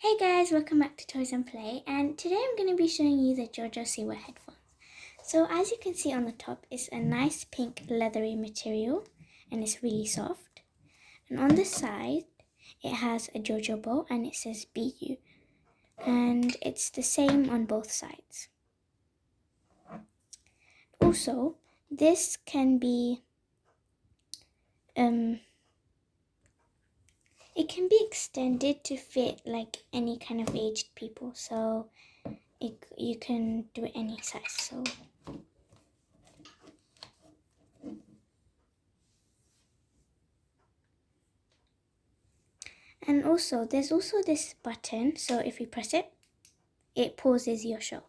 Hey guys, welcome back to Toys and Play, and today I'm going to be showing you the Jojo Siwa headphones. So as you can see on the top, it's a nice pink leathery material and it's really soft. And on the side, it has a Jojo bow and it says BU. And it's the same on both sides. Also, this can be it can be extended to fit like any kind of aged people, so you can do it any size. So and also there's also this button, so if you press it, it pauses your show.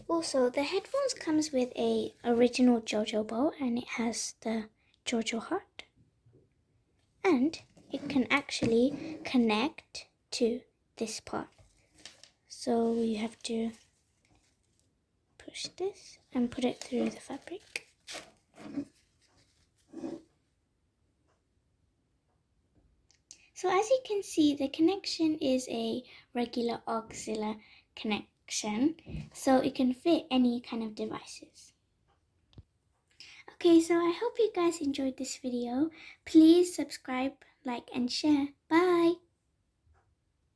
Also, the headphones comes with a original Jojo bow and it has the Jojo heart. And it can actually connect to this part. So you have to push this and put it through the fabric. So as you can see, the connection is a regular auxiliary connection, so it can fit any kind of devices. Okay, so I hope you guys enjoyed this video. Please subscribe, like, and share. Bye!